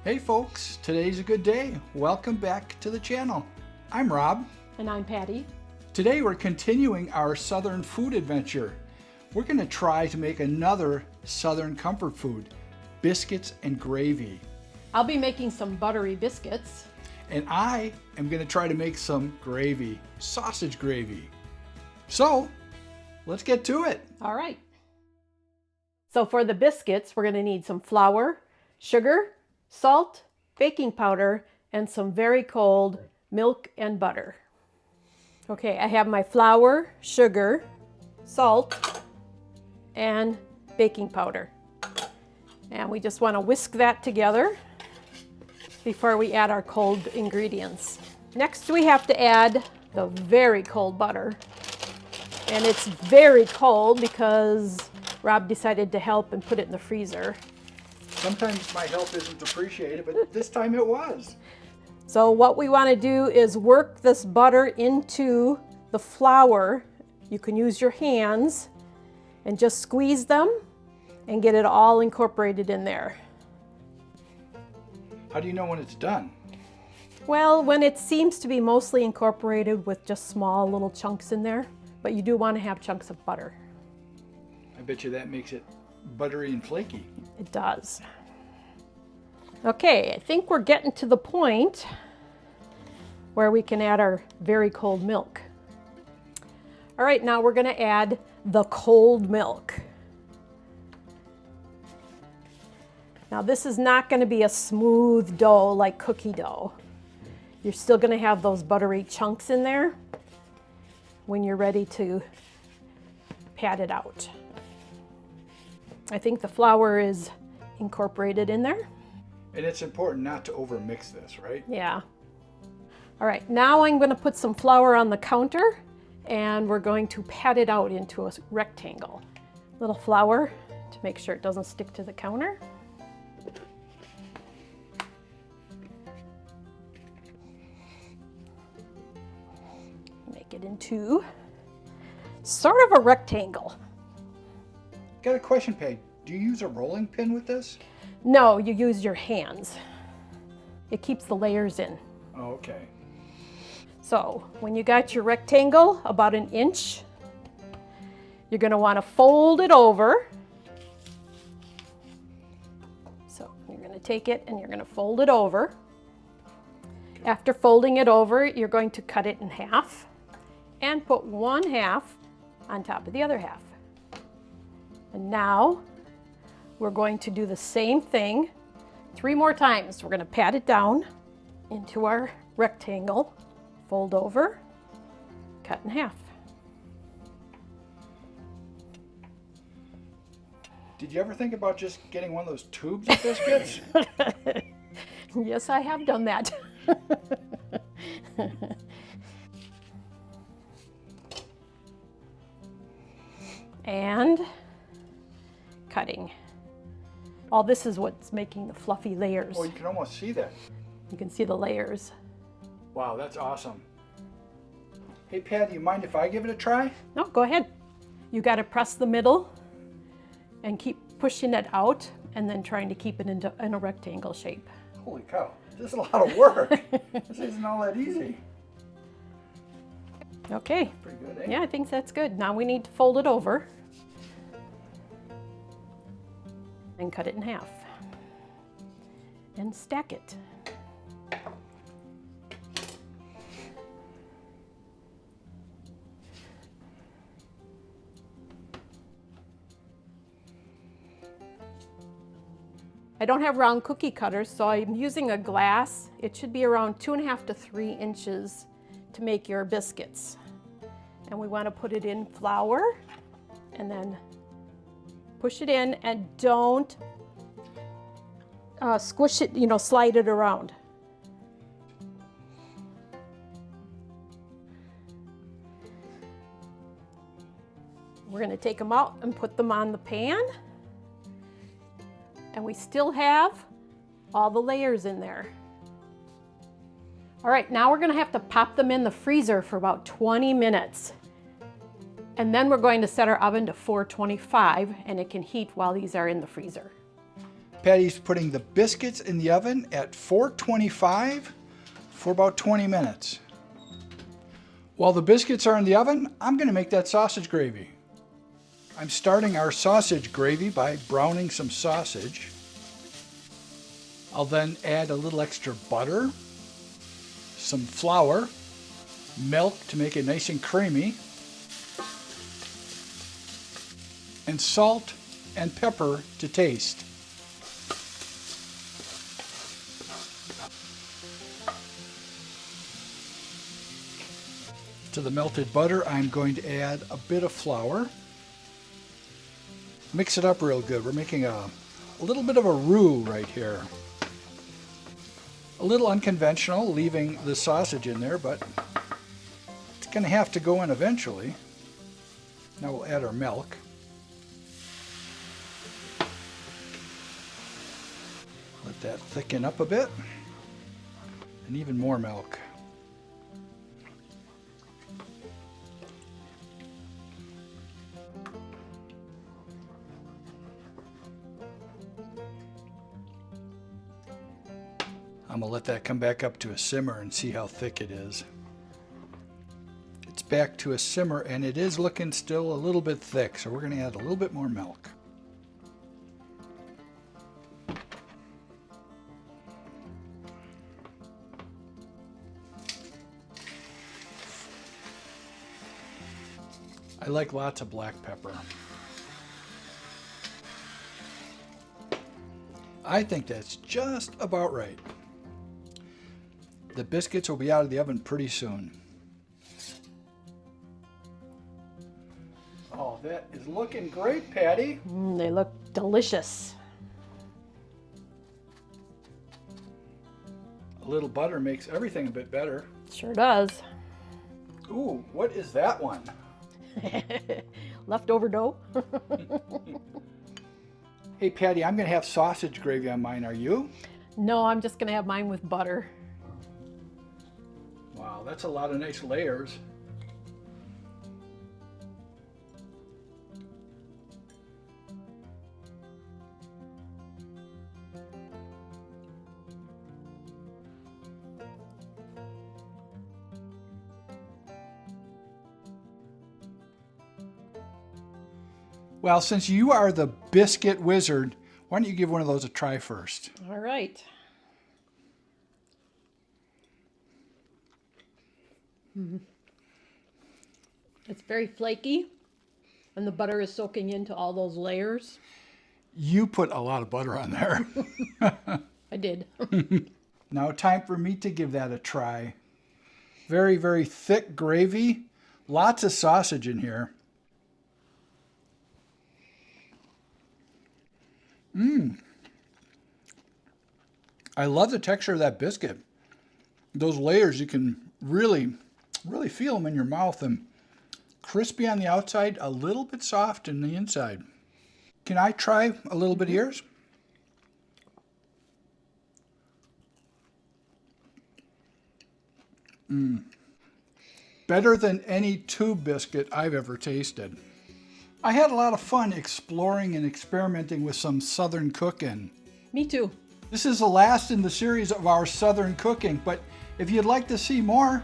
Hey folks, today's a good day. Welcome back to the channel. I'm Rob. And I'm Patti. Today we're continuing our Southern food adventure. We're going to try to make another Southern comfort food, biscuits and gravy. I'll be making some buttery biscuits. And I am going to try to make some gravy, sausage gravy. So let's get to it. All right. So for the biscuits, we're going to need some flour, sugar, salt, baking powder, and some very cold milk and butter. Okay, I have my flour, sugar, salt, and baking powder. And we just want to whisk that together before we add our cold ingredients. Next, we have to add the very cold butter. And it's very cold because Rob decided to help and put it in the freezer. Sometimes my help isn't appreciated, but this time it was. So what we want to do is work this butter into the flour. You can use your hands and just squeeze them and get it all incorporated in there. How do you know when it's done? Well, when it seems to be mostly incorporated with just small little chunks in there, but you do want to have chunks of butter. I bet you that makes it buttery and flaky. It does. Okay, I think we're getting to the point where we can add our very cold milk. All right, now we're going to add the cold milk. Now this is not going to be a smooth dough like cookie dough. You're still going to have those buttery chunks in there when you're ready to pat it out. I think the flour is incorporated in there. And it's important not to overmix this, right? Yeah. All right, now I'm going to put some flour on the counter and we're going to pat it out into a rectangle. Little flour to make sure it doesn't stick to the counter. Make it into sort of a rectangle. Got a question, Peg. Do you use a rolling pin with this? No, you use your hands. It keeps the layers in. Oh, okay. So when you got your rectangle about 1 inch, you're going to want to fold it over. So you're going to take it and you're going to fold it over. After folding it over, you're going to cut it in half and put 1/2 on top of the other half. And now we're going to do the same thing 3 more times. We're going to pat it down into our rectangle, fold over, cut in half. Did you ever think about just getting one of those tubes of biscuits? Yes, I have done that. And cutting. All this is what's making the fluffy layers. Oh, you can almost see that. You can see the layers. Wow, that's awesome. Hey, Pat, do you mind if I give it a try? No, go ahead. You got to press the middle and keep pushing it out and then trying to keep it in a rectangle shape. Holy cow, this is a lot of work. This isn't all that easy. Okay. Pretty good, eh? Yeah, I think that's good. Now we need to fold it over and cut it in half and stack it. I don't have round cookie cutters, so I'm using a glass. It should be around 2.5 to 3 inches to make your biscuits. And we want to put it in flour and then push it in and don't squish it, slide it around. We're going to take them out and put them on the pan. And we still have all the layers in there. All right, now we're going to have to pop them in the freezer for about 20 minutes. And then we're going to set our oven to 425 and it can heat while these are in the freezer. Patty's putting the biscuits in the oven at 425 for about 20 minutes. While the biscuits are in the oven, I'm going to make that sausage gravy. I'm starting our sausage gravy by browning some sausage. I'll then add a little extra butter, some flour, milk to make it nice and creamy, and salt and pepper to taste. To the melted butter, I'm going to add a bit of flour. Mix it up real good. We're making a little bit of a roux right here. A little unconventional, leaving the sausage in there, but it's going to have to go in eventually. Now we'll add our milk. Let that thicken up a bit. And even more milk. I'm going to let that come back up to a simmer and see how thick it is. It's back to a simmer and it is looking still a little bit thick, so we're going to add a little bit more milk. I like lots of black pepper. I think that's just about right. The biscuits will be out of the oven pretty soon. Oh, that is looking great, Patti. They look delicious. A little butter makes everything a bit better. Sure does. Ooh, what is that one? Leftover dough. Hey, Patti, I'm going to have sausage gravy on mine. Are you? No, I'm just going to have mine with butter. Wow, that's a lot of nice layers. Well, since you are the biscuit wizard, why don't you give one of those a try first? All right. It's very flaky, and the butter is soaking into all those layers. You put a lot of butter on there. I did. Now time for me to give that a try. Very, very thick gravy. Lots of sausage in here. I love the texture of that biscuit. Those layers, you can really feel them in your mouth, and crispy on the outside, a little bit soft in the inside. Can I try a little bit of yours? Better than any tube biscuit I've ever tasted. I had a lot of fun exploring and experimenting with some Southern cooking. Me too. This is the last in the series of our Southern cooking, but if you'd like to see more,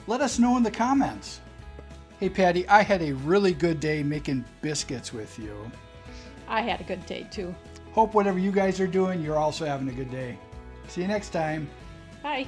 let us know in the comments. Hey Patti, I had a really good day making biscuits with you. I had a good day too. Hope whatever you guys are doing, you're also having a good day. See you next time. Bye.